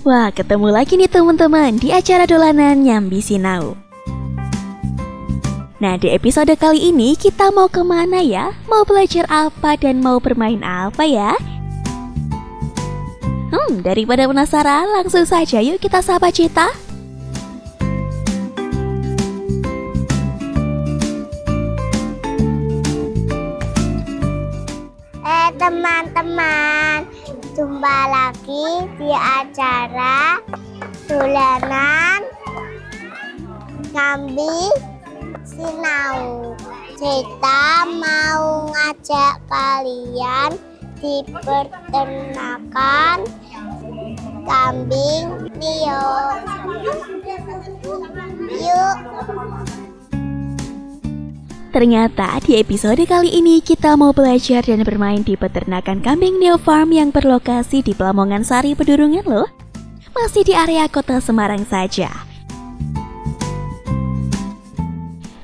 Wah, ketemu lagi nih teman-teman di acara dolanan Nyambi Sinau. Nah, di episode kali ini kita mau kemana ya? Mau belajar apa dan mau bermain apa ya? Daripada penasaran, langsung saja yuk kita sapa Cita. Teman-teman, jumpa lagi di acara dolanan Nyambi Sinau. Kita mau ngajak kalian di peternakan kambing Nio. Yuk. Ternyata di episode kali ini kita mau belajar dan bermain di peternakan kambing Neo Farm yang berlokasi di Pelamongan Sari Pedurungan loh. Masih di area kota Semarang saja.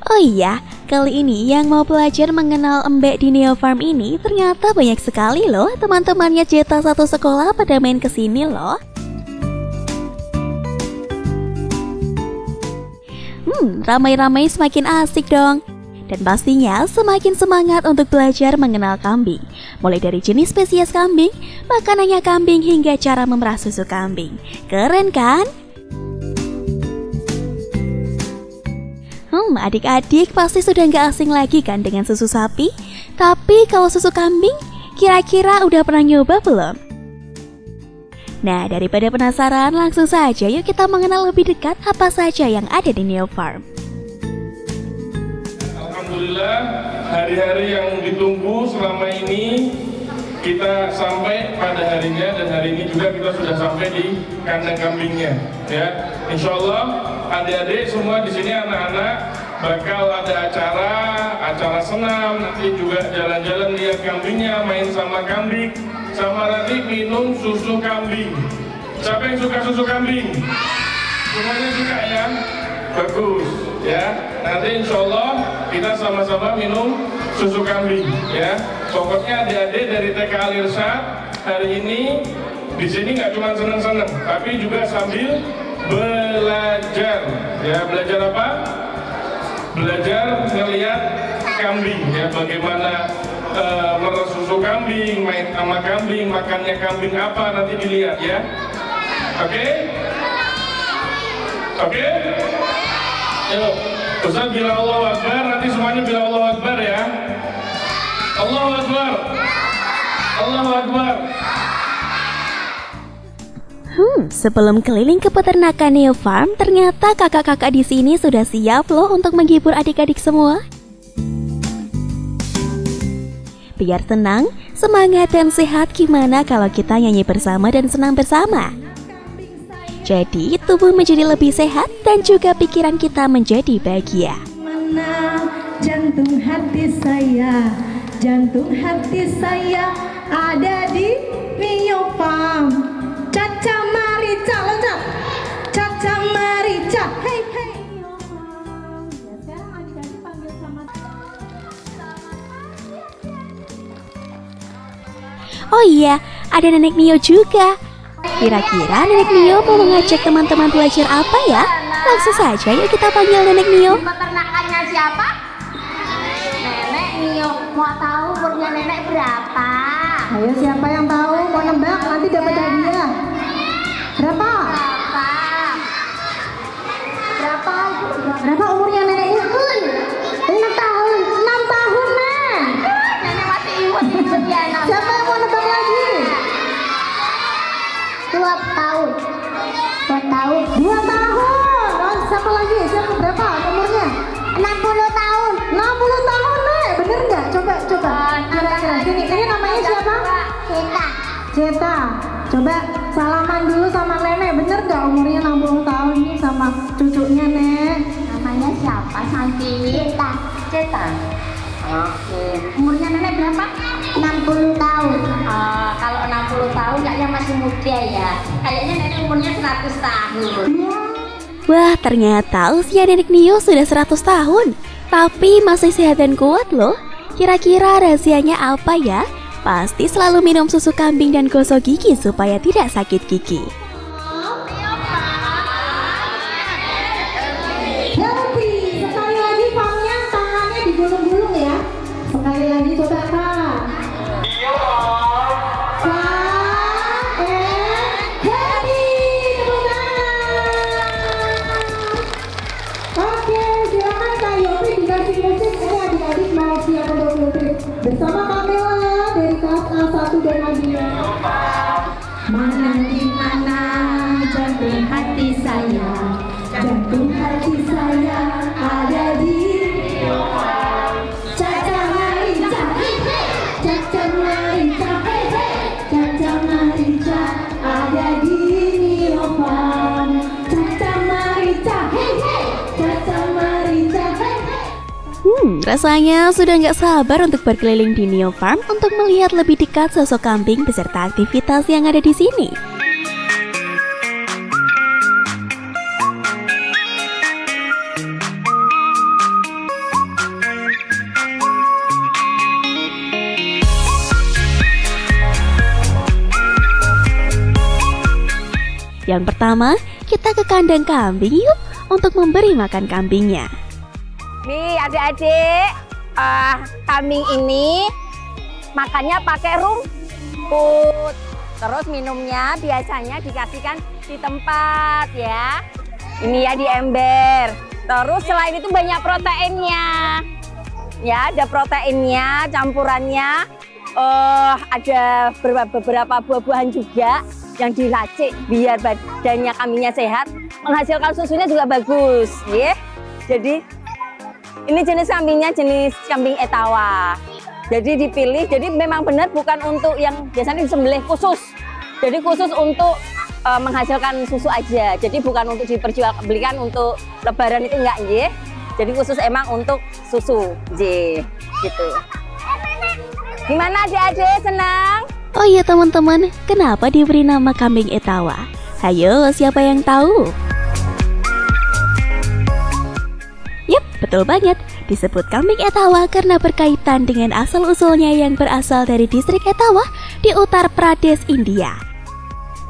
Oh iya, kali ini yang mau belajar mengenal embek di Neo Farm ini ternyata banyak sekali loh teman-temannya Cita satu sekolah pada main kesini loh. Ramai-ramai semakin asik dong. Dan pastinya semakin semangat untuk belajar mengenal kambing. Mulai dari jenis spesies kambing, makanannya kambing, hingga cara memerah susu kambing. Keren kan? Adik-adik pasti sudah nggak asing lagi kan dengan susu sapi? Tapi kalau susu kambing, kira-kira udah pernah nyoba belum? Nah, daripada penasaran, langsung saja yuk kita mengenal lebih dekat apa saja yang ada di Neo Farm. Alhamdulillah, hari-hari yang ditunggu selama ini kita sampai pada harinya, dan hari ini juga kita sudah sampai di kandang kambingnya. Ya, Insya Allah adik-adik semua di sini anak-anak bakal ada acara senam, nanti juga jalan-jalan lihat kambingnya, main sama kambing, sama nanti minum susu kambing. Siapa yang suka susu kambing? Semuanya suka ya? Bagus ya. Nanti insya Allah kita sama-sama minum susu kambing ya. Pokoknya adik-adik dari TK Al-Irsyad hari ini di sini nggak cuma seneng-seneng, tapi juga sambil belajar ya. Belajar apa? Belajar ngelihat kambing ya, bagaimana meres susu kambing, main sama kambing, makannya kambing apa, nanti dilihat ya. Oke? Oke? Yuk, Ustaz bilang Allahu Akbar, nanti semuanya bilang Allahu Akbar ya. Allahu Akbar. Allahu Akbar. Sebelum keliling ke peternakan Neo Farm, ternyata kakak-kakak di sini sudah siap loh untuk menghibur adik-adik semua. Biar tenang, semangat dan sehat, gimana kalau kita nyanyi bersama dan senang bersama? Jadi tubuh menjadi lebih sehat dan juga pikiran kita menjadi bahagia. Mana jantung hati saya ada di Neo Farm. Caca Marica, loncat. Caca Marica, hey hey Neo Farm. Ya, sekarang adik-adik panggil sama. Oh iya, ada Nenek Nio juga. Kira-kira Nenek Nio mau mengajak teman-teman belajar apa ya? Langsung saja yuk kita panggil Nenek Nio. Peternakannya siapa? Nenek Nio. Mau tahu umurnya nenek berapa? Ayo siapa yang tahu? Mau nebak nanti dapat hadiah. Berapa? Berapa umurnya neneknya? 6 tahun. 6 tahun, Nen. Nenek masih imut ya. Siapa yang mau nebak lagi? 2 tahun. 2 tahun. 2 tahun. Oh, siapa lagi? Siapa berapa umurnya? 60 tahun. 60 tahun, Nek. Bener nggak? Coba. Kira-kira. Ini namanya siapa? Cita. Ceta. Coba salaman dulu sama nenek. Bener nggak umurnya 60 tahun ini sama cucunya, Nek? Namanya siapa? Santi. Cita. Oke. Umurnya nenek berapa? 60 tahun. Kalau 60 tahun kayaknya masih muda ya. Kayaknya nenek umurnya 100 tahun. Wah, ternyata usia Nenek Nio sudah 100 tahun. Tapi masih sehat dan kuat loh. Kira-kira rahasianya apa ya? Pasti selalu minum susu kambing dan gosok gigi supaya tidak sakit gigi. Bersama Kamela dari kelas A1 dan Nadia. Mana di mana jantung hati saya, jantung hati saya ada di Caca Marica, Caca Marica, Caca Marica ada di Neofarm. Caca Marica, Caca Marica. Rasanya sudah nggak sabar untuk berkeliling di Neofarm untuk melihat lebih dekat sosok kambing beserta aktivitas yang ada di sini. Yang pertama, kita ke kandang kambing yuk untuk memberi makan kambingnya. Nih adik-adik, kambing ini makannya pakai rumput. Terus minumnya biasanya dikasihkan di tempat ya. Ini ya di ember. Terus selain itu banyak proteinnya. Ya ada proteinnya, campurannya. Ada beberapa buah-buahan juga yang diracik biar badannya kambingnya sehat, menghasilkan susunya juga bagus, ya. Jadi ini jenis kambingnya jenis kambing Etawa. Jadi dipilih, jadi memang benar bukan untuk yang biasanya disembelih khusus. Jadi khusus untuk menghasilkan susu aja. Jadi bukan untuk diperjualbelikan untuk lebaran itu enggak, ya. Jadi khusus emang untuk susu, ya. Gitu. Gimana adik-adik, senang? Oh iya teman-teman, kenapa diberi nama kambing Etawa? Hayo, siapa yang tahu? Yap, betul banget. Disebut kambing Etawa karena berkaitan dengan asal-usulnya yang berasal dari distrik Etawa di Uttar Pradesh, India.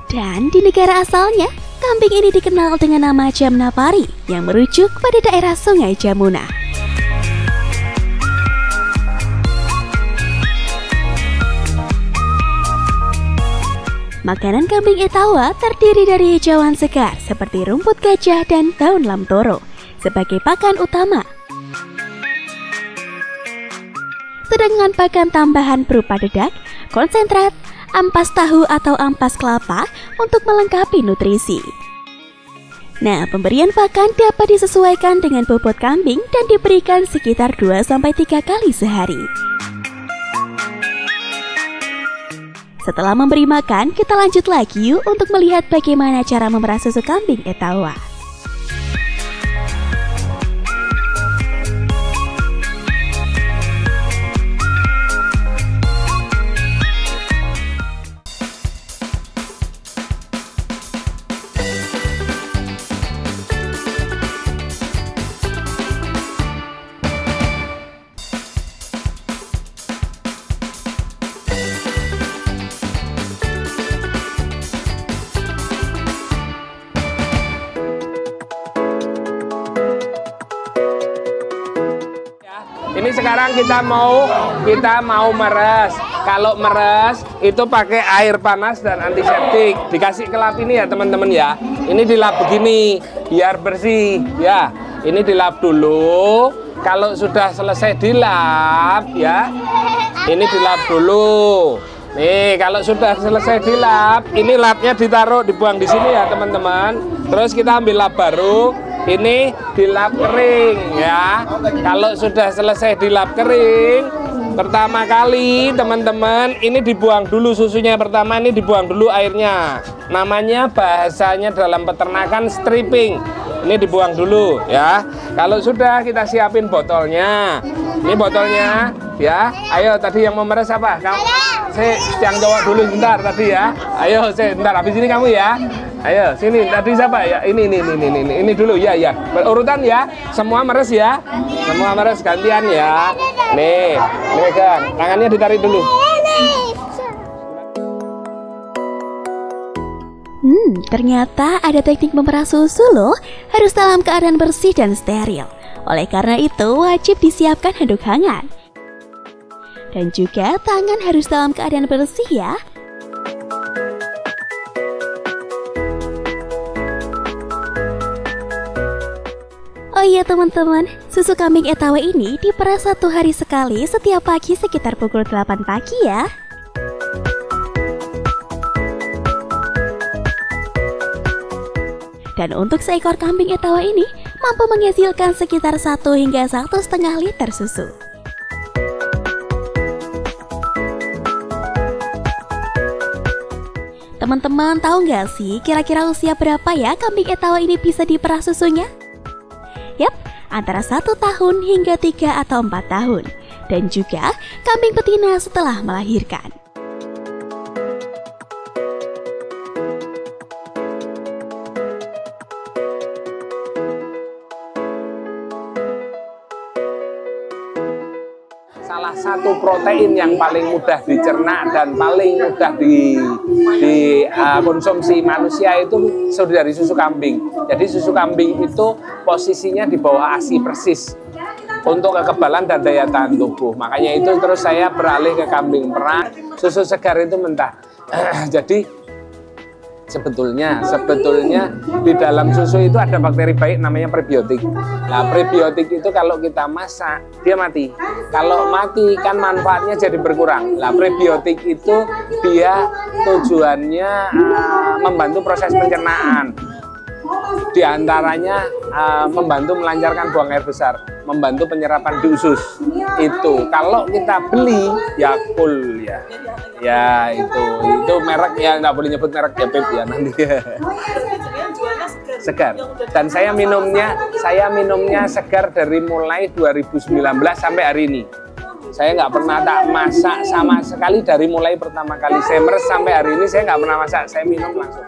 Dan di negara asalnya, kambing ini dikenal dengan nama Jamnapari yang merujuk pada daerah Sungai Jamuna. Makanan kambing Etawa terdiri dari hijauan segar seperti rumput gajah dan daun lamtoro sebagai pakan utama. Sedangkan pakan tambahan berupa dedak, konsentrat, ampas tahu atau ampas kelapa untuk melengkapi nutrisi. Nah, pemberian pakan dapat disesuaikan dengan bobot kambing dan diberikan sekitar 2-3 kali sehari. Setelah memberi makan, kita lanjut lagi yuk untuk melihat bagaimana cara memerah susu kambing Etawa. Ini sekarang kita mau meres. Kalau meres itu pakai air panas dan antiseptik. Dikasih ke lap ini ya teman-teman ya. Ini dilap begini biar bersih ya. Ini dilap dulu. Kalau sudah selesai dilap ya. Ini dilap dulu. Nih kalau sudah selesai dilap, ini lapnya ditaruh dibuang di sini ya teman-teman. Terus kita ambil lap baru. Ini dilap kering ya. Kalau sudah selesai dilap kering, pertama kali teman-teman ini dibuang dulu susunya. Pertama ini dibuang dulu airnya. Namanya bahasanya dalam peternakan stripping. Ini dibuang dulu ya. Kalau sudah kita siapin botolnya. Ini botolnya ya. Ayo tadi yang mau meres apa? Kamu yang jawab dulu sebentar tadi ya. Ayo sebentar habis ini kamu ya. Ayo sini tadi siapa ya? Ini dulu ya ya. Berurutan ya. Semua meres ya. Semua meres gantian ya. Nih, pegang. Tangannya ditarik dulu. Ternyata ada teknik memerah susu loh. Harus dalam keadaan bersih dan steril. Oleh karena itu wajib disiapkan handuk hangat. Dan juga tangan harus dalam keadaan bersih ya. Oh iya teman-teman, susu kambing Etawa ini diperas 1 hari sekali setiap pagi sekitar pukul 8 pagi ya. Dan untuk seekor kambing Etawa ini mampu menghasilkan sekitar 1 hingga 1,5 liter susu. Teman-teman tahu nggak sih kira-kira usia berapa ya kambing Etawa ini bisa diperas susunya? Yap, antara 1 tahun hingga 3 atau 4 tahun. Dan juga kambing betina setelah melahirkan. Salah satu protein yang paling mudah dicerna dan paling mudah dikonsumsi manusia itu dari susu kambing. Jadi susu kambing itu posisinya di bawah ASI persis untuk kekebalan dan daya tahan tubuh. Makanya itu terus saya beralih ke kambing perah. Susu segar itu mentah. Jadi sebetulnya di dalam susu itu ada bakteri baik namanya prebiotik. Nah, prebiotik itu kalau kita masak dia mati. Kalau mati kan manfaatnya jadi berkurang. Nah, prebiotik itu dia tujuannya membantu proses pencernaan. Di antaranya membantu melancarkan buang air besar, membantu penyerapan di usus. Itu kalau kita beli Yakult ya. Ya itu merek ya, nggak boleh nyebut merek ya Pep ya nanti. Segar. Dan saya minumnya segar dari mulai 2019 sampai hari ini. Saya nggak pernah tak masak sama sekali dari mulai pertama kali saya meres sampai hari ini saya nggak pernah masak, saya minum langsung.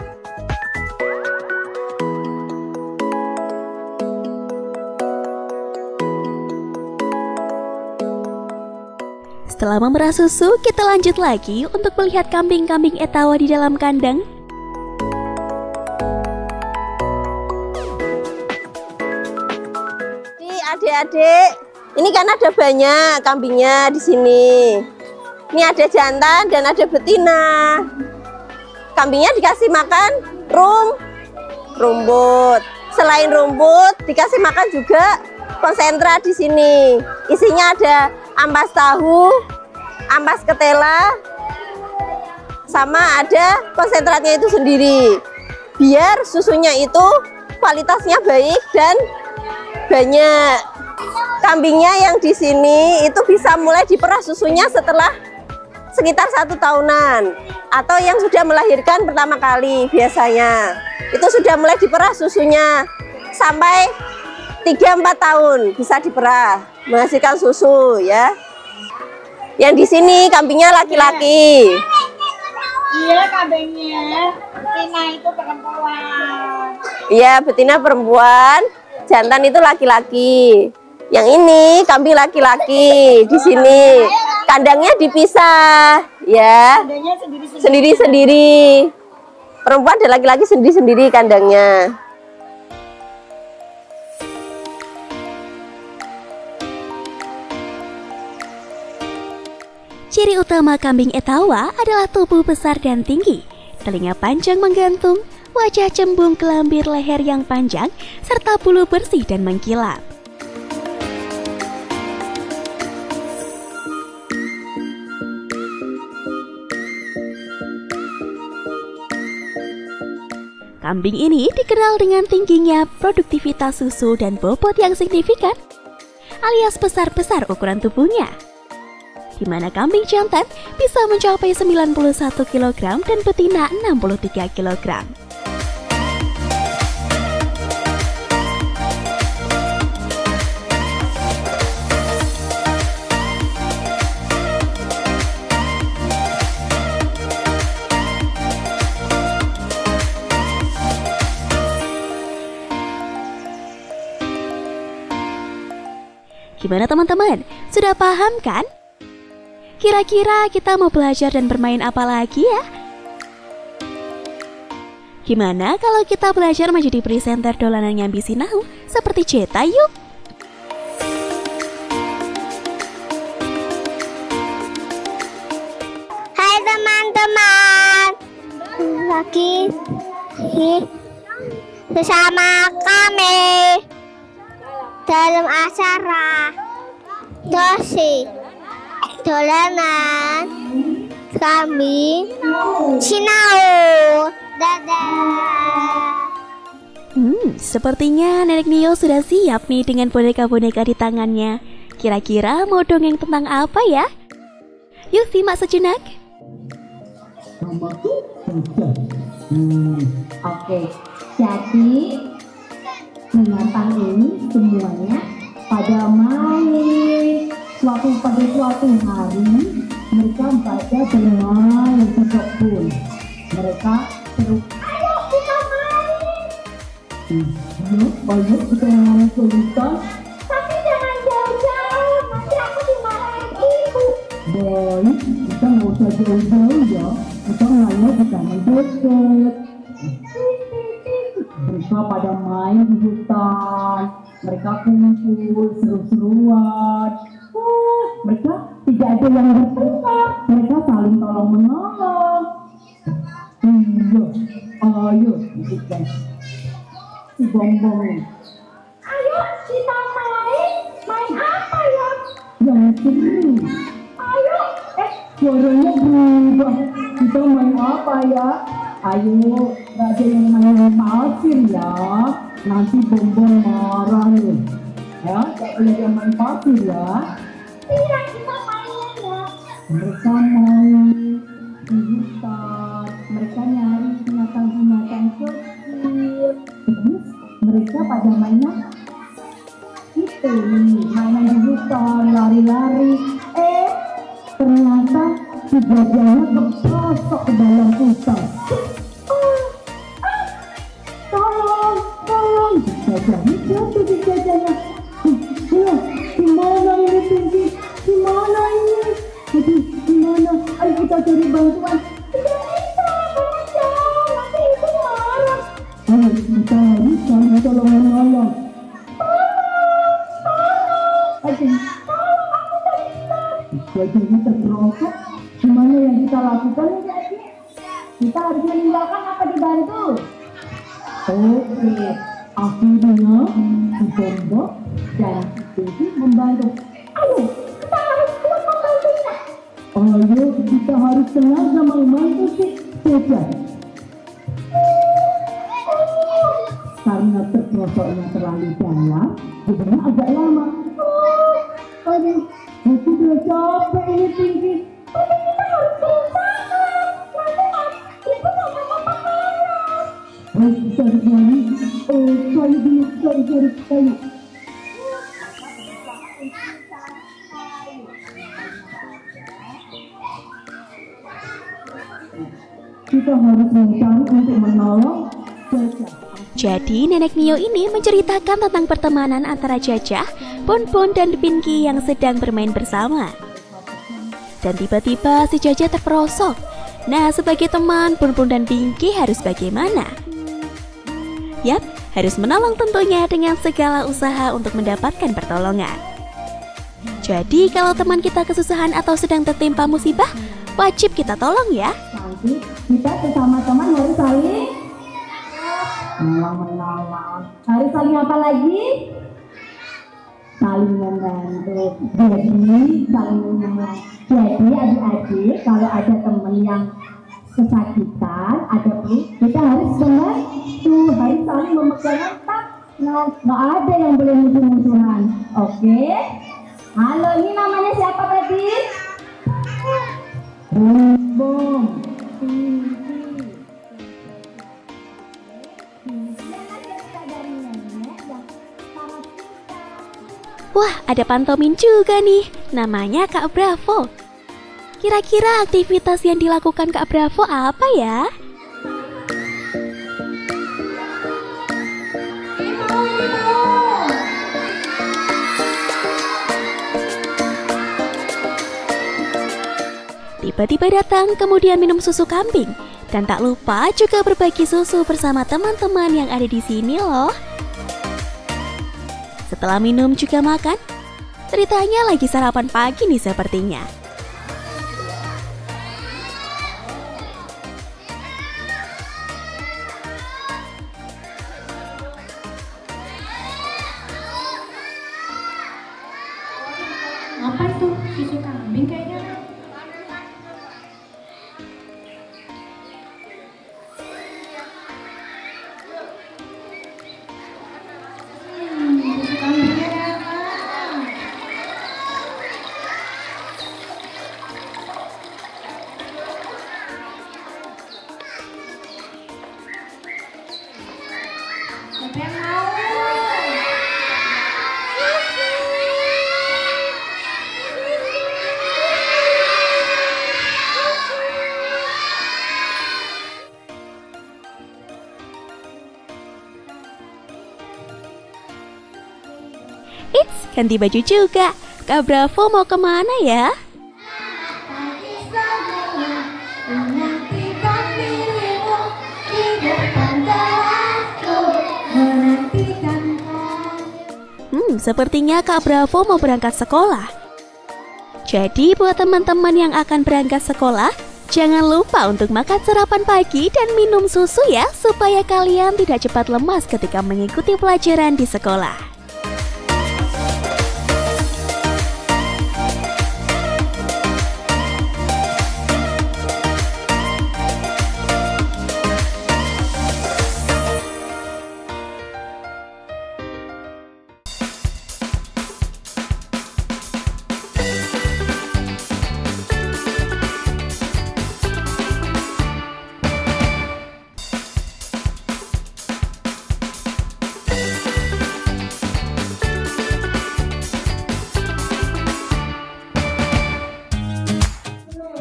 Setelah memerah susu, kita lanjut lagi untuk melihat kambing-kambing Etawa di dalam kandang. Adik-adik, ini kan ada banyak kambingnya di sini. Ini ada jantan dan ada betina. Kambingnya dikasih makan rumput. Selain rumput, dikasih makan juga konsentrat di sini. Isinya ada ampas tahu, ampas ketela, sama ada konsentratnya itu sendiri. Biar susunya itu kualitasnya baik dan banyak. Kambingnya yang di sini itu bisa mulai diperas susunya setelah sekitar 1 tahunan. Atau yang sudah melahirkan pertama kali biasanya. Itu sudah mulai diperas susunya sampai 3-4 tahun bisa diperah, menghasilkan susu ya. Yang di sini kambingnya laki-laki. Iya, kambingnya betina itu perempuan. Iya, betina perempuan, jantan itu laki-laki. Yang ini kambing laki-laki di sini. Kandangnya dipisah ya. Kandangnya Sendiri-sendiri. Perempuan dan laki-laki sendiri-sendiri kandangnya. Ciri utama kambing Etawa adalah tubuh besar dan tinggi, telinga panjang menggantung, wajah cembung gelambir leher yang panjang, serta bulu bersih dan mengkilap. Kambing ini dikenal dengan tingginya produktivitas susu dan bobot yang signifikan, alias besar-besar ukuran tubuhnya. Di mana kambing jantan bisa mencapai 91 kg dan betina 63 kg. Gimana teman-teman? Sudah paham kan? Kira-kira kita mau belajar dan bermain apa lagi ya? Gimana kalau kita belajar menjadi presenter dolanan Nyambi Sinau seperti Ceta yuk? Hai teman-teman, lagi bersama kami dalam acara dosi dolanan kambing sinau. Dadah. Sepertinya Nenek Nio sudah siap nih dengan boneka-boneka di tangannya. Kira-kira mau dongeng tentang apa ya? Yuk simak sejenak. Oke, jadi binatang ini semuanya pada main. Pada suatu hari mereka bermain di kebun. Mereka seru. Ayo kita main. Ayo kita main ke hutan. Tapi jangan jauh-jauh, nanti aku dimarahin ibu. Baik, kita nggak usah jauh-jauh ya. Kita mainnya di taman dekat. Mereka pada main di hutan. Mereka kumpul seru-seruan. Mereka tidak ada yang bertengkar. Mereka saling tolong menolong. Ayo, si Bongbong. Ayo kita main apa ya? Yang seru. Ayo, suaranya berubah. Kita main apa ya? Ayo, gak ada yang main pasir ya. Nanti Bongbong marah nih. Ya, gak boleh yang main pasir ya. Iya, kita main ya. Mereka main di hutan. Mereka nyari binatang-binatang kecil. Terus mereka pada mainnya itu nih, mainan di hutan, lari-lari. Ternyata si gajahnya kepasok ke dalam hutan. Tolong, gajahnya jatuh di gajahnya. Gimana ini Pinky? Gimana ini? Aduh, gimana? Ayo kita cari bantuan. Tidak bisa, karena jauh, nanti ibu marah. Ayo kita harus tolong menolong. Aduh, aku tak bisa. Gajahnya terperosok. Gimana yang kita lakukan nih jadi? Kita harus meninggalkan apa dibantu? Oke, akhirnya si Bongbong dan Pinky membantu. Ayo, kita harus kuat membantunya. Ayo, kita harus sengaja membantu si gajah. Karena terperosoknya terlalu dalam, jadinya agak lama. Aduh, aku udah capek ini Pinky. Tapi kita harus berusaha. Nanti ibu sama papa marah. Ayo, cari kayu dulu, cari kayu. Kita harus mencari untuk menolong gajah. Jadi Nenek Nio ini menceritakan tentang pertemanan antara Jajah, Bonbon dan Pinky yang sedang bermain bersama. Dan tiba-tiba si Jajah terperosok. Nah, sebagai teman, Bonbon dan Pinky harus bagaimana? Yap, harus menolong tentunya dengan segala usaha untuk mendapatkan pertolongan. Jadi kalau teman kita kesusahan atau sedang tertimpa musibah, wajib kita tolong ya. Nanti kita bersama teman harus saling menolong. Harus saling apa lagi? Saling membantu. Jadi saling menolong. Jadi adik-adik kalau ada teman yang kesakitan, ada perlu, kita harus membantu, harus saling memegang tak. Nah, nggak ada yang boleh musuh-musuhan. Oke? Halo, ini namanya siapa tadi? Bongbong. Wah, ada pantomin juga nih, namanya Kak Bravo. Kira-kira aktivitas yang dilakukan Kak Bravo apa ya? Tiba-tiba datang, kemudian minum susu kambing. Dan tak lupa juga berbagi susu bersama teman-teman yang ada di sini loh. Setelah minum juga makan. Ceritanya lagi sarapan pagi nih sepertinya. susu kambing kayaknya. Susu kambingnya enak. Siapa yang mau? Eits, ganti baju juga. Kak Bravo mau kemana ya? Menantikan dirimu di depan jalanku, menantikan kamu. Sepertinya Kak Bravo mau berangkat sekolah. Jadi buat teman-teman yang akan berangkat sekolah, jangan lupa untuk makan sarapan pagi dan minum susu ya, supaya kalian tidak cepat lemas ketika mengikuti pelajaran di sekolah.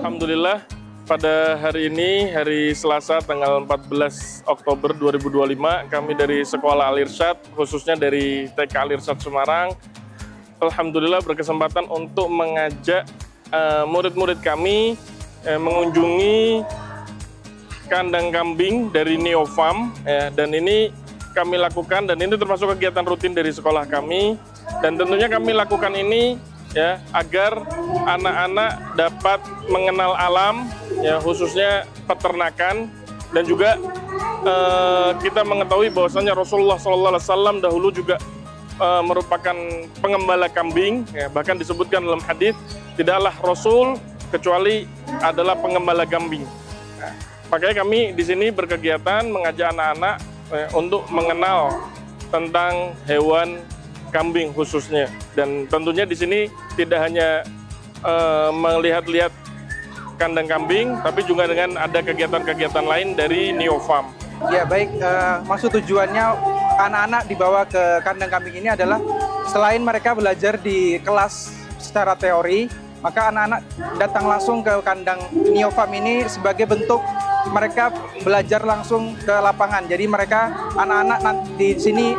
Alhamdulillah, pada hari ini, hari Selasa tanggal 14 Oktober 2025, kami dari Sekolah Al-Irsyad, khususnya dari TK Al-Irsyad Semarang, alhamdulillah berkesempatan untuk mengajak murid-murid kami mengunjungi kandang kambing dari Neo Farm, dan ini kami lakukan, dan ini termasuk kegiatan rutin dari sekolah kami, dan tentunya kami lakukan ini ya agar anak-anak dapat mengenal alam, ya khususnya peternakan, dan juga kita mengetahui bahwasanya Rasulullah SAW dahulu juga merupakan pengembala kambing, ya, bahkan disebutkan dalam hadis tidaklah Rasul kecuali adalah pengembala kambing. Nah, makanya kami di sini berkegiatan mengajak anak-anak untuk mengenal tentang hewan kambing khususnya, dan tentunya di sini tidak hanya melihat-lihat kandang kambing, tapi juga dengan ada kegiatan-kegiatan lain dari Neo Farm. Ya baik, maksud tujuannya anak-anak dibawa ke kandang kambing ini adalah selain mereka belajar di kelas secara teori, maka anak-anak datang langsung ke kandang Neo Farm ini sebagai bentuk mereka belajar langsung ke lapangan. Jadi mereka anak-anak di sini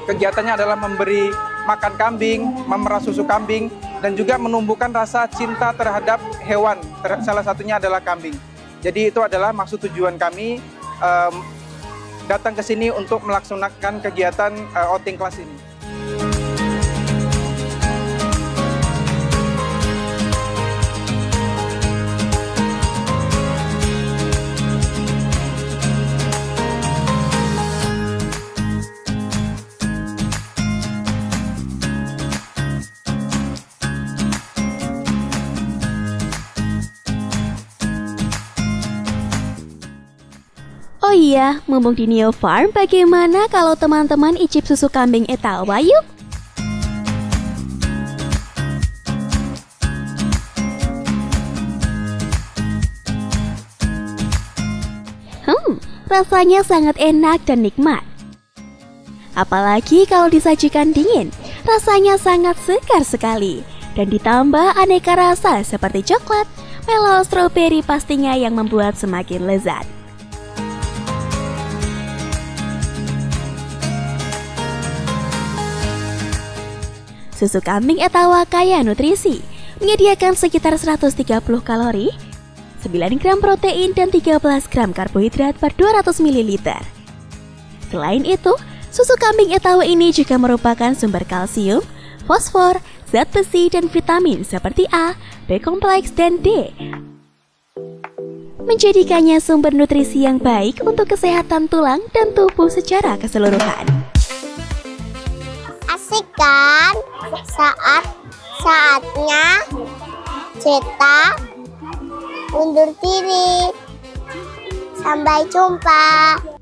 kegiatannya adalah memberi makan kambing, memerah susu kambing, dan juga menumbuhkan rasa cinta terhadap hewan. Salah satunya adalah kambing. Jadi itu adalah maksud tujuan kami datang ke sini untuk melaksanakan kegiatan outing kelas ini. Oh iya, mumpung di Neo Farm, bagaimana kalau teman-teman icip susu kambing Etawa yuk? Rasanya sangat enak dan nikmat. Apalagi kalau disajikan dingin, rasanya sangat segar sekali. Dan ditambah aneka rasa seperti coklat, melo, stroberi pastinya yang membuat semakin lezat. Susu kambing Etawa kaya nutrisi, menyediakan sekitar 130 kalori, 9 gram protein, dan 13 gram karbohidrat per 200 ml. Selain itu, susu kambing Etawa ini juga merupakan sumber kalsium, fosfor, zat besi, dan vitamin seperti A, B kompleks, dan D. Menjadikannya sumber nutrisi yang baik untuk kesehatan tulang dan tubuh secara keseluruhan. Asik kan? Saatnya cetak, undur diri. Sampai jumpa.